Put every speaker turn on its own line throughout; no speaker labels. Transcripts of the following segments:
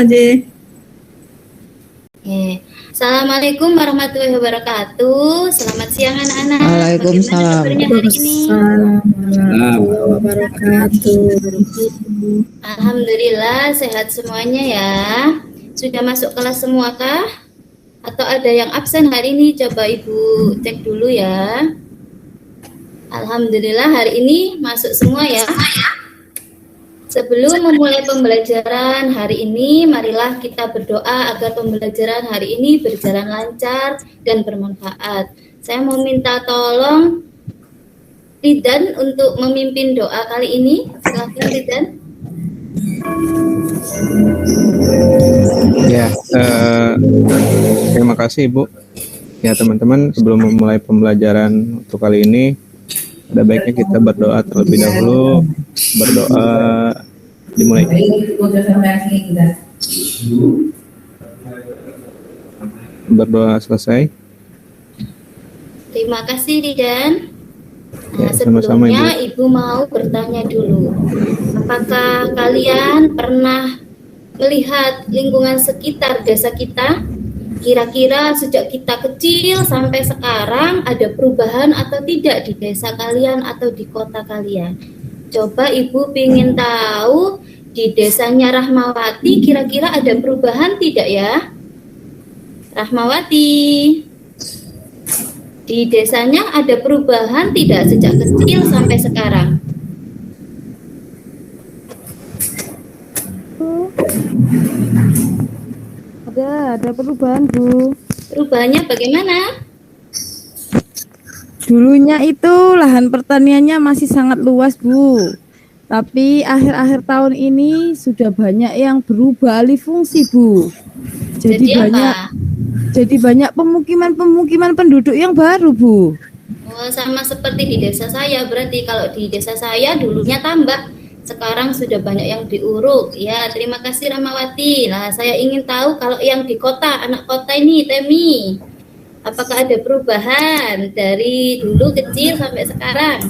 Ade.
Assalamualaikum warahmatullahi wabarakatuh. Selamat siang anak-anak.
Waalaikumsalam.
Bagaimana kabarnya hari ini?
Warahmatullahi wabarakatuh.
Alhamdulillah sehat semuanya ya. Sudah masuk kelas semua kah? Atau ada yang absen hari ini? Coba Ibu cek dulu ya. Alhamdulillah hari ini masuk semua ya. Sebelum memulai pembelajaran hari ini, marilah kita berdoa agar pembelajaran hari ini berjalan lancar dan bermanfaat. Saya mau minta tolong Ridan untuk memimpin doa kali ini. Silakan Ridan.
Ya, terima kasih Ibu. Ya teman-teman, sebelum memulai pembelajaran untuk kali ini, ada baiknya kita berdoa terlebih dahulu. Berdoa dimulai. Berdoa selesai.
Terima kasih Ridan.
Ya,
Sebelumnya
sama-sama,
Ibu mau bertanya dulu. Apakah kalian pernah melihat lingkungan sekitar desa kita? Kira-kira sejak kita kecil sampai sekarang ada perubahan atau tidak di desa kalian atau di kota kalian? Coba Ibu ingin tahu di desanya Rahmawati kira-kira ada perubahan tidak ya? Rahmawati, di desanya ada perubahan tidak sejak kecil sampai sekarang?
Ada perubahan Bu.
Perubahannya bagaimana?
Dulunya itu lahan pertaniannya masih sangat luas Bu. Tapi akhir-akhir tahun ini sudah banyak yang berubah alih fungsi Bu. Jadi banyak pemukiman penduduk yang baru Bu.
Oh, sama seperti di desa saya. Berarti kalau di desa saya dulunya tambak, sekarang sudah banyak yang diuruk. Ya, terima kasih Rahmawati. Nah, saya ingin tahu kalau yang di kota, anak kota ini, Temi, apakah ada perubahan dari dulu kecil sampai sekarang?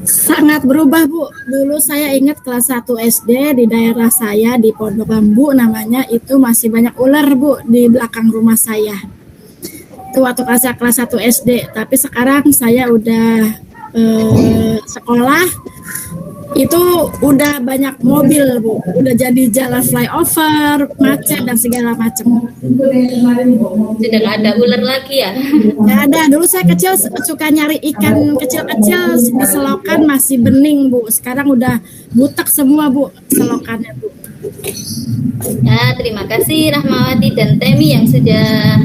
Sangat berubah Bu. Dulu saya ingat kelas 1 SD di daerah saya di Pondok Lambu namanya, itu masih banyak ular Bu di belakang rumah saya. Itu waktu kelas 1 SD. Tapi sekarang saya udah sekolah, itu udah banyak mobil Bu, udah jadi jalan flyover, macet dan segala macam.
Sudah nggak ada ular lagi ya?
Nggak ada. Dulu saya kecil suka nyari ikan kecil-kecil di selokan masih bening Bu. Sekarang udah butek semua Bu selokannya Bu.
Ya, terima kasih Rahmawati dan Temi yang sudah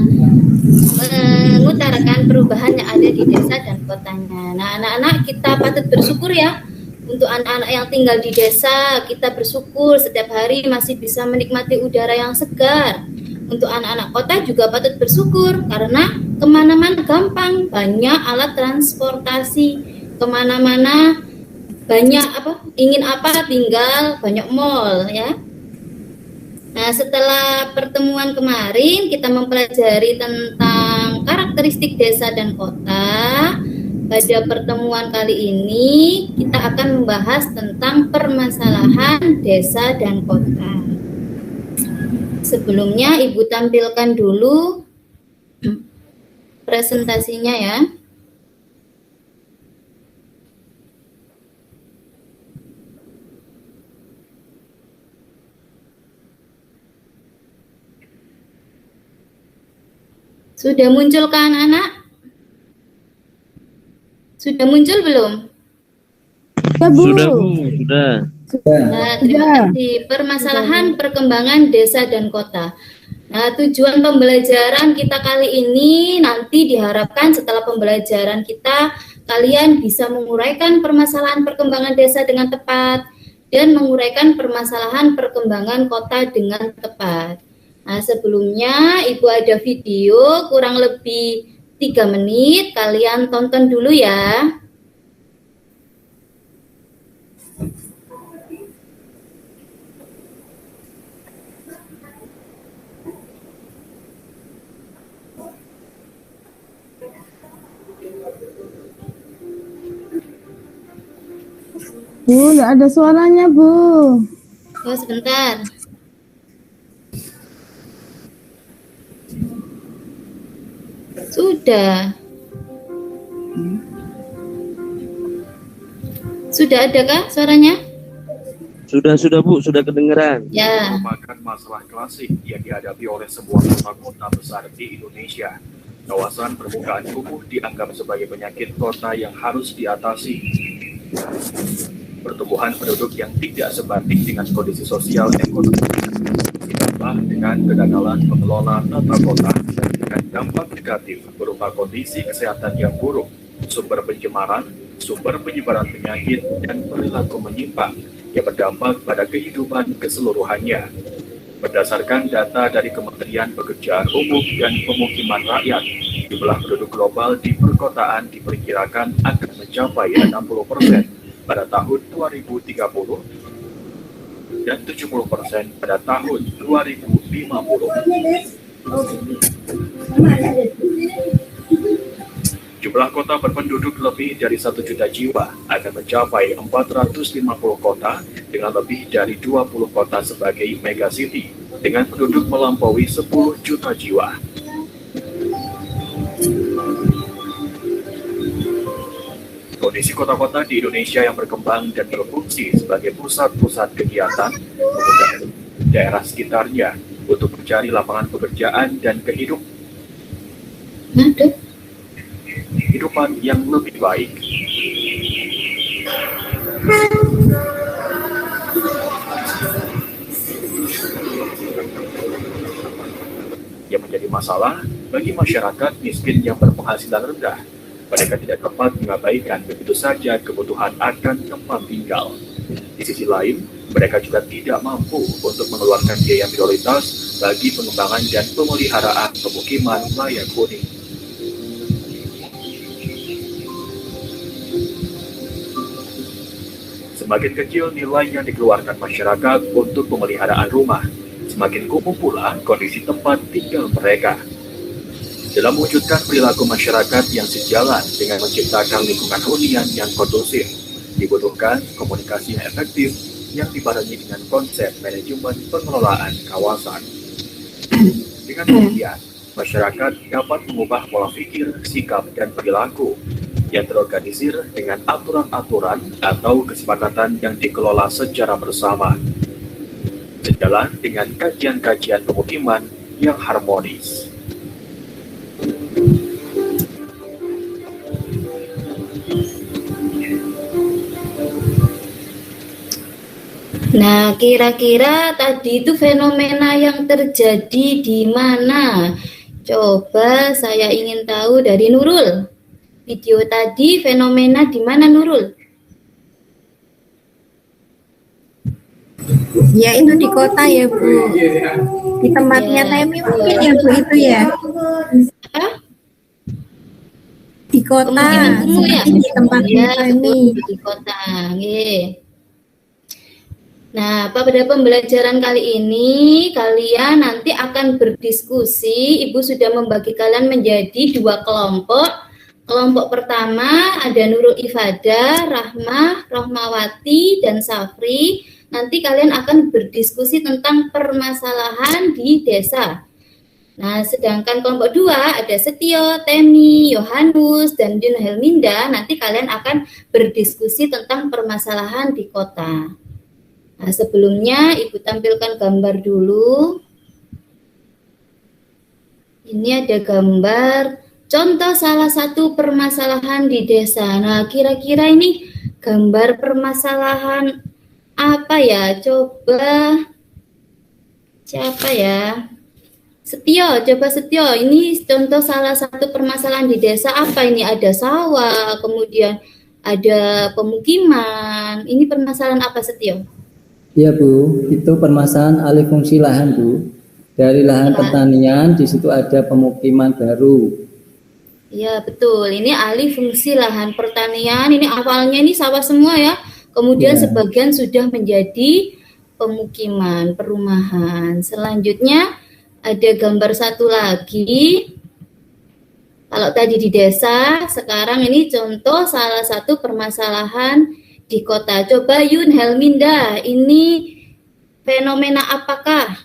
mengutarakan perubahan yang ada di desa dan kotanya. Nah, anak-anak kita patut bersyukur ya. Untuk anak-anak yang tinggal di desa, kita bersyukur setiap hari masih bisa menikmati udara yang segar. Untuk anak-anak kota juga patut bersyukur karena kemana-mana gampang, banyak alat transportasi, kemana-mana banyak ingin apa tinggal banyak mall ya. Nah, setelah pertemuan kemarin kita mempelajari tentang karakteristik desa dan kota. Pada pertemuan kali ini kita akan membahas tentang permasalahan desa dan kota. Sebelumnya Ibu tampilkan dulu presentasinya ya. Sudah muncul kan anak? Sudah muncul belum?
Sudah Bu, sudah.
Nah, terima kasih. Permasalahan perkembangan desa dan kota. Nah, tujuan pembelajaran kita kali ini nanti diharapkan setelah pembelajaran kita, kalian bisa menguraikan permasalahan perkembangan desa dengan tepat dan menguraikan permasalahan perkembangan kota dengan tepat. Nah, sebelumnya Ibu ada video kurang lebih 3 menit, kalian tonton dulu ya.
Bu, nggak ada suaranya Bu.
Oh, sebentar. Sudah. Sudah ada kah suaranya?
Sudah Bu, sudah kedengeran.
Ya.
Merupakan masalah klasik yang dihadapi oleh sebuah kota besar di Indonesia. Kawasan permukaan kumuh dianggap sebagai penyakit kota yang harus diatasi. Pertumbuhan penduduk yang tidak sebanding dengan kondisi sosial ekonomi ditambah dengan kegagalan pengelola tata kota dengan dampak negatif berupa kondisi kesehatan yang buruk, sumber pencemaran, sumber penyebaran penyakit, dan perilaku menyimpang yang berdampak pada kehidupan keseluruhannya. Berdasarkan data dari Kementerian Pekerjaan Umum dan Pemukiman Rakyat, jumlah penduduk global di perkotaan diperkirakan akan mencapai 60% pada tahun 2030 dan 70% pada tahun 2050. Jumlah kota berpenduduk lebih dari 1 juta jiwa akan mencapai 450 kota dengan lebih dari 20 kota sebagai megacity dengan penduduk melampaui 10 juta jiwa. Kondisi kota-kota di Indonesia yang berkembang dan berfungsi sebagai pusat-pusat kegiatan mengundang daerah sekitarnya untuk mencari lapangan pekerjaan dan kehidupan yang lebih baik. Yang menjadi masalah bagi masyarakat miskin yang berpenghasilan rendah, mereka tidak dapat mengabaikan begitu saja kebutuhan akan tempat tinggal. Di sisi lain, mereka juga tidak mampu untuk mengeluarkan biaya prioritas bagi pengembangan dan pemeliharaan pemukiman layak huni. Semakin kecil nilai yang dikeluarkan masyarakat untuk pemeliharaan rumah, semakin kumuh pula kondisi tempat tinggal mereka. Dalam mewujudkan perilaku masyarakat yang sejalan dengan menciptakan lingkungan hunian yang kondusif, dibutuhkan komunikasi yang efektif yang dibarengi dengan konsep manajemen pengelolaan kawasan. Dengan demikian, masyarakat dapat mengubah pola pikir, sikap, dan perilaku yang terorganisir dengan aturan-aturan atau kesepakatan yang dikelola secara bersama, sejalan dengan kajian-kajian pemukiman yang harmonis.
Nah, kira-kira tadi itu fenomena yang terjadi di mana? Coba saya ingin tahu dari Nurul. Video tadi fenomena di mana, Nurul?
Ya itu di kota ya Bu. Di tempatnya Temi mungkin ya Bu itu ya.
Apa?
Di kota.
Pemukiman ya?
Di tempatnya
Ya,
Temi.
betul, di kota. Nggih. Nah, pada pembelajaran kali ini kalian nanti akan berdiskusi. Ibu sudah membagi kalian menjadi 2 kelompok. Kelompok pertama ada Nurul Ifada, Rahmah, Rohmawati, dan Safri. Nanti kalian akan berdiskusi tentang permasalahan di desa. Nah, sedangkan kelompok 2 ada Setio, Temi, Yohanus, dan Jun Helminda. Nanti kalian akan berdiskusi tentang permasalahan di kota. Nah, sebelumnya Ibu tampilkan gambar dulu. Ini ada gambar contoh salah satu permasalahan di desa. Nah, kira-kira ini gambar permasalahan apa ya? Coba siapa ya? Setio, coba Setio. Ini contoh salah satu permasalahan di desa apa ini? Ada sawah, kemudian ada pemukiman. Ini permasalahan apa, Setio?
Iya Bu, itu permasalahan alih fungsi lahan Bu. Dari lahan pertanian, di situ ada pemukiman baru.
Iya betul, ini alih fungsi lahan pertanian. Ini awalnya ini sawah semua ya. Kemudian sebagian sudah menjadi pemukiman, perumahan. Selanjutnya ada gambar satu lagi. Kalau tadi di desa, sekarang ini contoh salah satu permasalahan di kota. Coba Yun Helminda, ini fenomena apakah?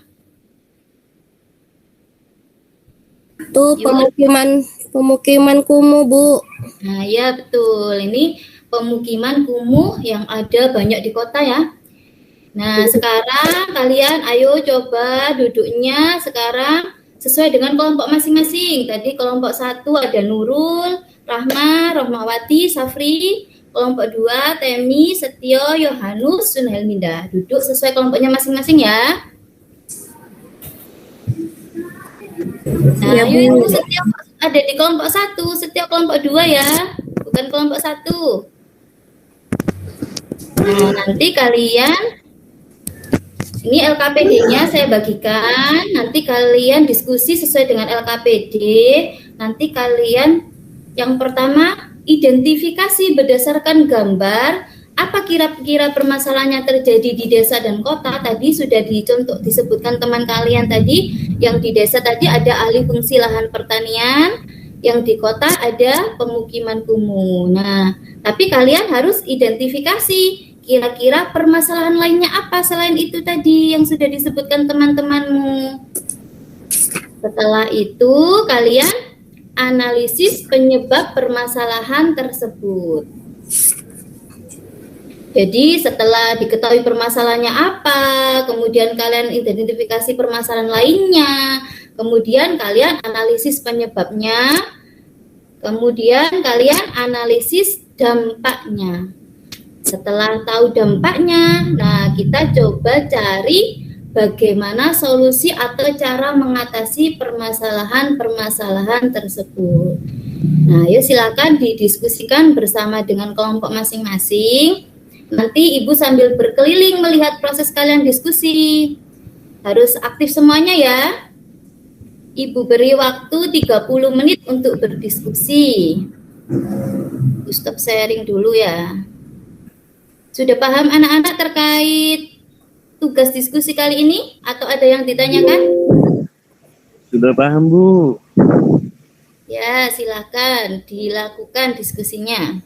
Itu pemukiman Pemukiman kumuh, Bu.
Nah, ya betul. Ini pemukiman kumuh yang ada banyak di kota ya. Nah, sekarang kalian ayo coba duduknya sekarang sesuai dengan kelompok masing-masing. Tadi kelompok 1 ada Nurul, Rahma, Rohmawati, Safri. Kelompok 2 Temi, Setio, Yohanus, Sunhelminda. Duduk sesuai kelompoknya masing-masing ya. Nah,
Ya,
ayo
Bu.
Ibu Setio ada di kelompok 1, Setio kelompok 2 ya. Bukan kelompok 1. Nah, nanti kalian ini LKPD-nya saya bagikan, nanti kalian diskusi sesuai dengan LKPD. Nanti kalian yang pertama identifikasi berdasarkan gambar apa kira-kira permasalahannya terjadi di desa dan kota. Tadi sudah disebutkan teman kalian tadi, yang di desa tadi ada alih fungsi lahan pertanian, yang di kota ada pemukiman kumuh. Nah, tapi kalian harus identifikasi kira-kira permasalahan lainnya apa selain itu tadi yang sudah disebutkan teman-temanmu. Setelah itu kalian analisis penyebab permasalahan tersebut. Jadi setelah diketahui permasalahannya apa, kemudian kalian identifikasi permasalahan lainnya, kemudian kalian analisis penyebabnya, kemudian kalian analisis dampaknya. Setelah tahu dampaknya, nah kita coba cari bagaimana solusi atau cara mengatasi permasalahan-permasalahan tersebut. Nah, yuk silakan didiskusikan bersama dengan kelompok masing-masing. Nanti Ibu sambil berkeliling melihat proses kalian diskusi. Harus aktif semuanya ya. Ibu beri waktu 30 menit untuk berdiskusi. Stop sharing dulu ya. Sudah paham anak-anak terkait tugas diskusi kali ini? Atau ada yang ditanyakan?
Sudah paham, Bu.
Ya, silakan dilakukan diskusinya.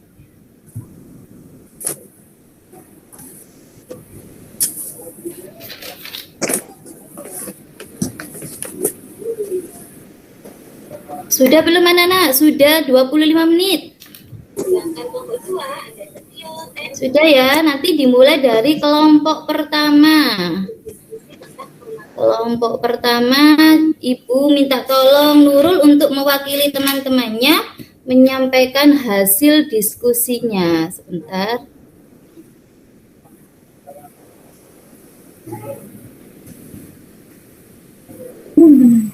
Sudah belum anak-anak? Sudah 25 menit. Sudah ya, nanti dimulai dari kelompok pertama. Kelompok pertama, Ibu minta tolong Nurul untuk mewakili teman-temannya menyampaikan hasil diskusinya. Sebentar.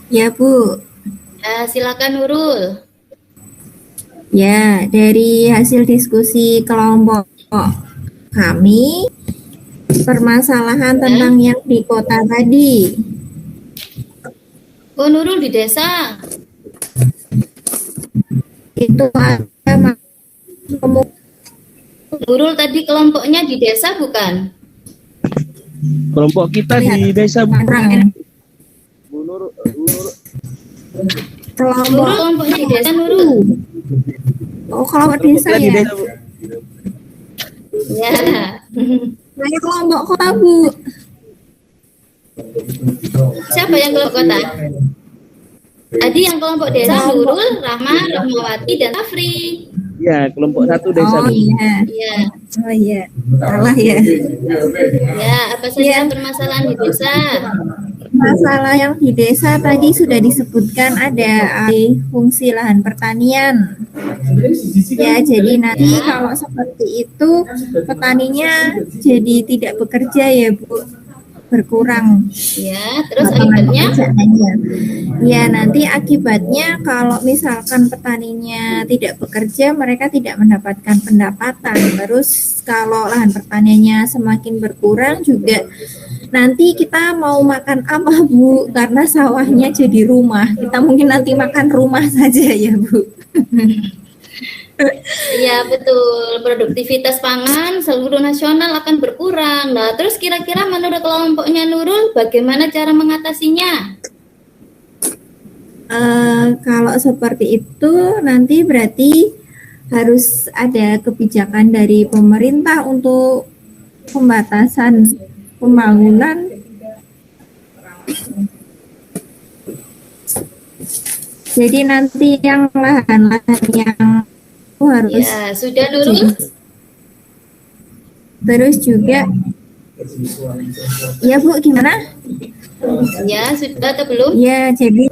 Ya, Bu.
Silakan Nurul.
Ya, dari hasil diskusi kelompok kami, permasalahan tentang yang di kota tadi.
Oh, Nurul di desa.
Itu ada
Nurul tadi kelompoknya di desa bukan?
Kelompok kita di desa, Bu.
kelompok
Kelompoknya di desa Nurul.
Oh, kelompok desa
Kita di
ya.
desa, Bu.
Ya.
Saya kelompok kota, Bu.
Siapa yang kelompok kota? Tadi yang kelompok desa Nurul, Rahma, Rahmawati, dan Afri.
Ya, kelompok 1 desa,
Oh
Bu.
iya.
Ya.
Oh iya. Salah ya.
Ya, apa saja permasalahan di desa?
Masalah yang di desa tadi sudah disebutkan ada alih fungsi lahan pertanian. Ya, jadi nanti kalau seperti itu petaninya jadi tidak bekerja ya, Bu. Berkurang.
Ya, terus
lapangan
akibatnya?
pekerjaannya. Ya, nanti akibatnya kalau misalkan petaninya tidak bekerja, mereka tidak mendapatkan pendapatan. Terus kalau lahan pertaniannya semakin berkurang juga nanti kita mau makan apa, Bu? Karena sawahnya jadi rumah. Kita mungkin nanti makan rumah saja ya, Bu.
Iya betul, produktivitas pangan seluruh nasional akan berkurang. Nah, terus kira-kira menurut kelompoknya Nurul, bagaimana cara mengatasinya?
Kalau seperti itu nanti berarti harus ada kebijakan dari pemerintah untuk pembatasan pembangunan Jadi nanti yang lahan-lahan yang harus
Ya, sudah dulu.
terus juga ya Bu, gimana?
Ya, sudah atau belum?
Ya, jadi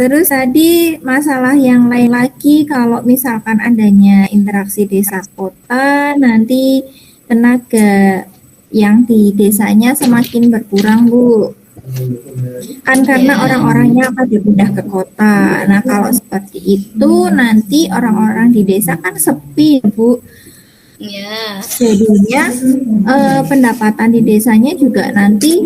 terus tadi masalah yang lain lagi, kalau misalkan adanya interaksi desa kota, nanti tenaga yang di desanya semakin berkurang Bu. Kan karena orang-orangnya pada pindah ke kota. Nah kalau seperti itu nanti orang-orang di desa kan sepi Bu.
Ya,
Jadinya pendapatan di desanya juga nanti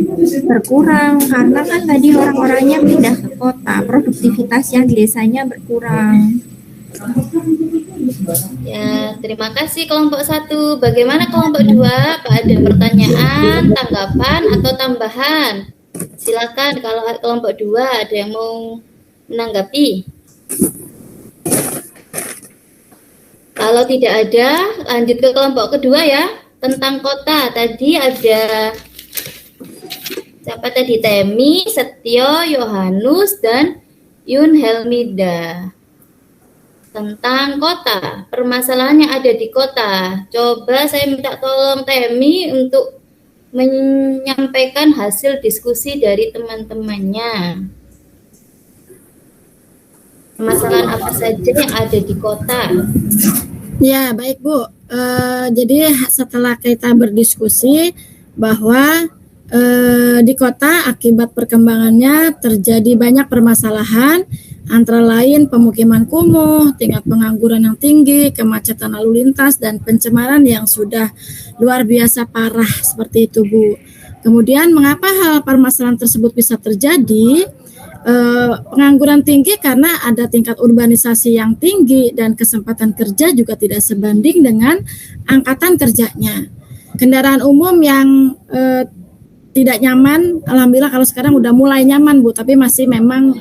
berkurang karena kan tadi orang-orangnya pindah ke kota, produktivitas yang di desanya berkurang.
ya, terima kasih kelompok 1. Bagaimana kelompok 2? Apa ada pertanyaan, tanggapan, atau tambahan? Silakan kalau kelompok 2 ada yang mau menanggapi. Kalau tidak ada, lanjut ke kelompok kedua ya, tentang kota. Tadi ada siapa tadi? Temi, Setio, Yohanus, dan Yun Helmida. Tentang kota, permasalahan yang ada di kota. Coba saya minta tolong Temi untuk menyampaikan hasil diskusi dari teman-temannya. Permasalahan apa saja yang ada di kota?
Ya, baik Bu. Jadi setelah kita berdiskusi bahwa di kota akibat perkembangannya terjadi banyak permasalahan, antara lain pemukiman kumuh, tingkat pengangguran yang tinggi, kemacetan lalu lintas, dan pencemaran yang sudah luar biasa parah seperti itu Bu. Kemudian mengapa hal permasalahan tersebut bisa terjadi? Pengangguran tinggi karena ada tingkat urbanisasi yang tinggi dan kesempatan kerja juga tidak sebanding dengan angkatan kerjanya. Kendaraan umum yang tidak nyaman, alhamdulillah kalau sekarang udah mulai nyaman Bu, tapi masih memang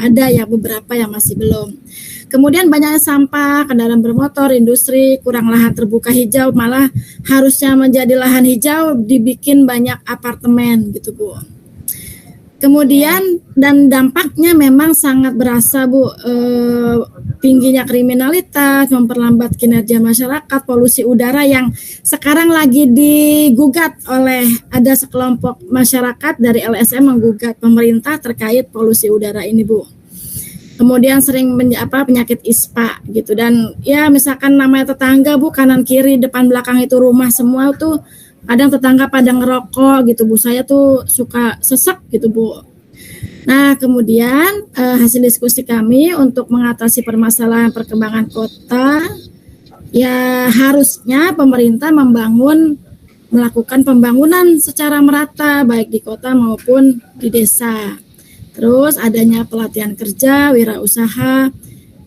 ada ya beberapa yang masih belum. Kemudian banyaknya sampah, kendaraan bermotor, industri, kurang lahan terbuka hijau, malah harusnya menjadi lahan hijau dibikin banyak apartemen gitu Bu. Kemudian dan dampaknya memang sangat berasa Bu, tingginya kriminalitas, memperlambat kinerja masyarakat, polusi udara yang sekarang lagi digugat oleh ada sekelompok masyarakat dari LSM menggugat pemerintah terkait polusi udara ini Bu. Kemudian sering penyakit ISPA gitu, dan ya misalkan namanya tetangga Bu, kanan kiri depan belakang itu rumah semua tuh kadang tetangga pada ngerokok gitu Bu, saya tuh suka sesek gitu Bu. Nah kemudian hasil diskusi kami untuk mengatasi permasalahan perkembangan kota, ya harusnya pemerintah melakukan pembangunan secara merata baik di kota maupun di desa. Terus adanya pelatihan kerja, wirausaha,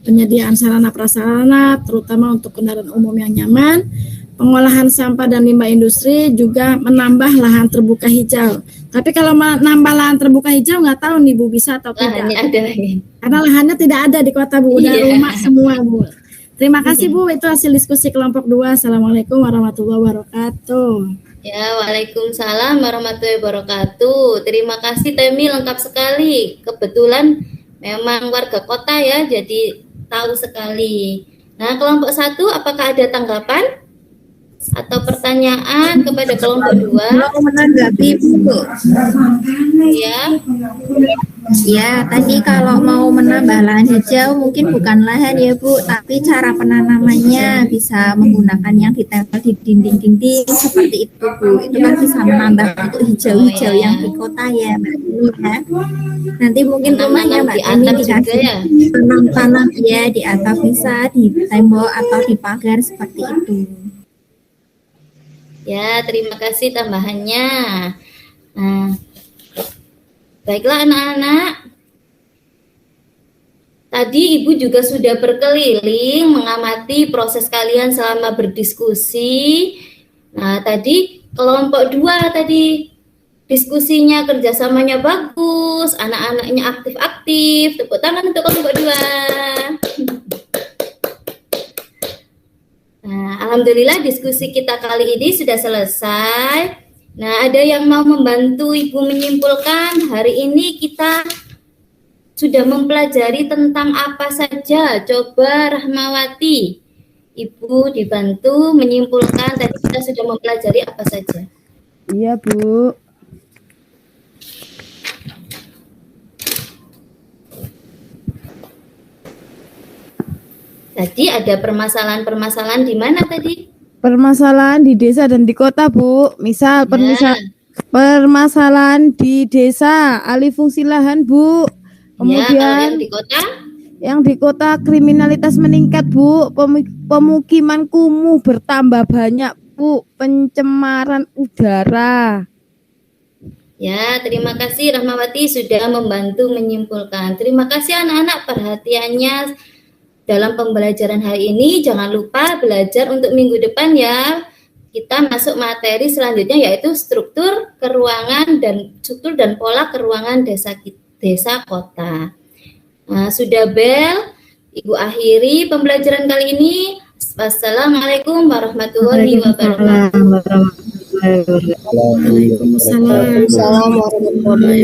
penyediaan sarana prasarana terutama untuk kendaraan umum yang nyaman, pengolahan sampah dan limbah industri, juga menambah lahan terbuka hijau. Tapi kalau menambah lahan terbuka hijau nggak tahu nih Bu bisa atau tidak.
Lahannya ada lagi.
Karena lahannya tidak ada di kota Bu, udah
Iya.
rumah semua Bu. Terima kasih Bu, itu hasil diskusi kelompok 2. Assalamualaikum warahmatullahi wabarakatuh.
Ya, waalaikumsalam warahmatullahi wabarakatuh. Terima kasih Temi, lengkap sekali. Kebetulan memang warga kota ya, jadi tahu sekali. Nah, kelompok 1 apakah ada tanggapan atau pertanyaan kepada kelompok 2?
Mau menanggapi Bu.
Ya,
Ya, tadi kalau mau menambah lahan hijau mungkin bukan lahan ya Bu, tapi cara penanamannya bisa menggunakan yang ditempel di dinding-dinding seperti itu Bu. Itu kan bisa menambah untuk hijau-hijau yang di kota ya Mbak Tini ya. Nanti mungkin rumahnya Mbak
di
Tini
atap juga
dikasih
ya.
tanam-tanam ya di atap, bisa di tembok atau di pagar seperti itu.
Ya, terima kasih tambahannya. Nah, baiklah anak-anak. Tadi Ibu juga sudah berkeliling mengamati proses kalian selama berdiskusi. Nah, tadi kelompok 2 tadi diskusinya, kerjasamanya bagus, anak-anaknya aktif-aktif. Tepuk tangan untuk kelompok 2. Nah, alhamdulillah diskusi kita kali ini sudah selesai. Nah, ada yang mau membantu Ibu menyimpulkan hari ini kita sudah mempelajari tentang apa saja? Coba Rahmawati, Ibu dibantu menyimpulkan tadi kita sudah mempelajari apa saja.
Iya, Bu.
Tadi ada permasalahan-permasalahan di mana tadi?
Permasalahan di desa dan di kota, Bu. Misal permasalahan di desa, alih fungsi lahan, Bu.
Kemudian
Kemudian
yang di kota?
yang di kota kriminalitas meningkat, Bu. Pemukiman kumuh bertambah banyak, Bu. Pencemaran udara.
Ya, terima kasih Rahmawati sudah membantu menyimpulkan. Terima kasih anak-anak perhatiannya dalam pembelajaran hari ini. Jangan lupa belajar untuk minggu depan ya. Kita masuk materi selanjutnya yaitu struktur dan pola keruangan desa kota. Nah, sudah bel, Ibu akhiri pembelajaran kali ini. Wassalamualaikum warahmatullahi wabarakatuh.
Waalaikumsalam warahmatullahi wabarakatuh.